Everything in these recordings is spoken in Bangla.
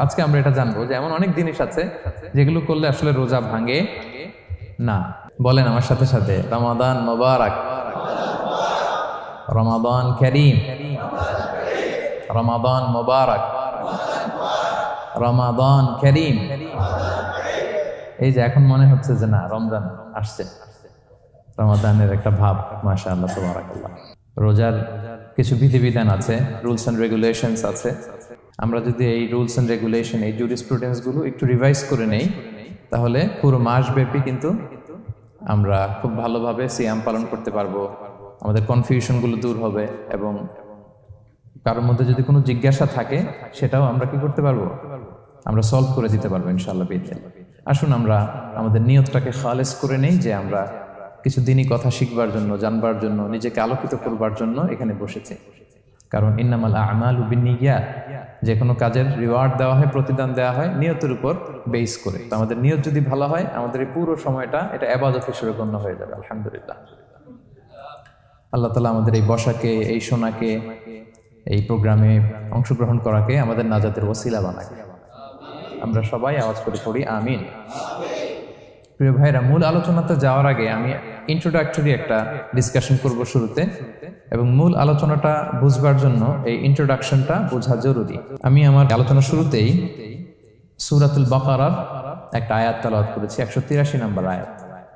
আজকে আমরা এটা জানবো যে এমন অনেক জিনিস আছে যেগুলো করলে আসলে রোজা ভাঙে না। বলেন আমার সাথে সাথে, রমাদান মোবারক, রমাদান কারীম, রমাদান মোবারক, রমাদান কারীম। এই যে এখন মনে হচ্ছে যে না, রমজান আসছে, রমাদানের একটা ভাব, মাশাআল্লাহ সুবহানাল্লাহ। রোজার কিছু বিধিবিধান আছে, রুলস এন্ড রেগুলেশনস আছে। আমরা যদি এই রুলস এন্ড রেগুলেশন, এই জুরিসপ্রুডেন্স গুলো একটু রিভাইজ করে নেই, তাহলে পুরো মাস ব্যাপী কিন্তু আমরা খুব ভালোভাবে সিয়াম পালন করতে পারবো। আমাদের কনফিউশন গুলো দূর হবে এবং কারোর মধ্যে যদি কোনো জিজ্ঞাসা থাকে সেটাও আমরা কি করতে পারবো, আমরা সলভ করে দিতে পারবো ইনশাআল্লাহ বিইذنিল্লাহ। আসুন আমরা আমাদের নিয়তটাকে খালেস করে নেই যে আমরা কিছু দিনই কথা শিখবার জন্য, জানবার জন্য, নিজেকে আলোকিত করবার জন্য এখানে বসেছি। কারণ ইন্নামাল আমালু বিন্নিয়াত, যে কোনো কাজের রিওয়ার্ড দেওয়া হয়, প্রতিদান দেওয়া হয় নিয়তের উপর বেস করে। তো আমাদের নিয়ত যদি ভালো হয়, আমাদের এই পুরো সময়টা এটা ইবাদত হিসেবে গণ্য হয়ে যাবে আলহামদুলিল্লাহ। আল্লাহ তাআলা আমাদের এই বসাকে, এই শোনাকে, এই প্রোগ্রামে অংশগ্রহণ করাকে আমাদের নাজাতের ওসিলা বানাক। আমরা সবাই আওয়াজ করে পড়ি আমিন। প্রিয় ভাইরা, মূল আলোচনাতে যাওয়ার আগে আমি ইন্ট্রোডাক্টরি একটা ডিসকাশন করব শুরুতে, এবং মূল আলোচনাটা বুঝবার জন্য এই ইন্ট্রোডাকশনটা বোঝা জরুরি। আমি আমার আলোচনা শুরুতেই সূরাতুল বাকারার একটা আয়াত তেলাওয়াত করেছি, 183 নম্বর আয়াত,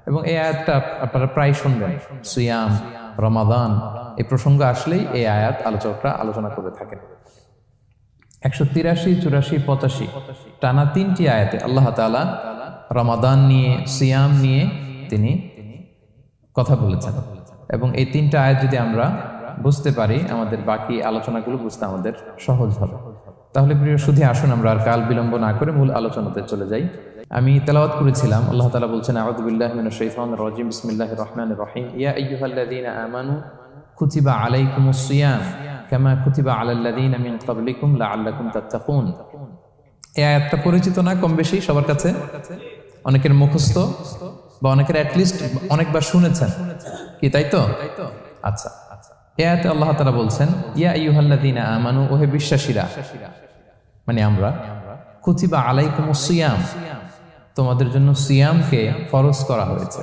এবং এই আয়াতটা আপনারা প্রায় শুনবেন। সিয়াম, রমাদান এই প্রসঙ্গ আসলেই এই আয়াত আলোচকরা আলোচনা করে থাকেন। 183, 84, 85 টানা 3টি আয়াতে আল্লাহ তাআলা রমাদান নিয়ে, সিয়াম নিয়ে তিনি কথা বলেছেন, এবং এই 3টা আয়াত যদি আমরা বুঝতে পারি, আমাদের বাকি আলোচনাগুলো বুঝতে আমাদের সহজ হবে। তাহলে প্রিয় সুধী, আসুন আমরা আর কাল বিলম্ব না করে মূল আলোচনাতে চলে যাই। আমি তেলাওয়াত করেছিলাম, আল্লাহ তাআলা বলছেন, আউযু বিল্লাহি মিনাশ শাইতানির রাজিম, বিসমিল্লাহির রহমানির রহিম, ইয়া আইয়ুহাল্লাযীনা আমানু কুতিবা আলাইকুমুস সিয়াম কামা কুতিবা আলাল্লাযীনা মিন ক্বাবলিকুম লাআল্লাকুম তাত্তাকুন। এই আয়াতটা পরিচিত না কম বেশি সবার কাছে? অনেকের মুখস্থ বা অনেকের অ্যাটলিস্ট অনেকবার শুনেছেন কি, তাই তো? আচ্ছা, এই আয়াতে আল্লাহ তাআলা বলছেন, ইয়া আইয়ুহাল্লাযীনা আমানু, ওহে বিশ্বাসীরা, মানে আমরা, কুতিবা আলাইকুমুস সিয়াম, তোমাদের জন্য সিয়ামকে ফরজ করা হয়েছে।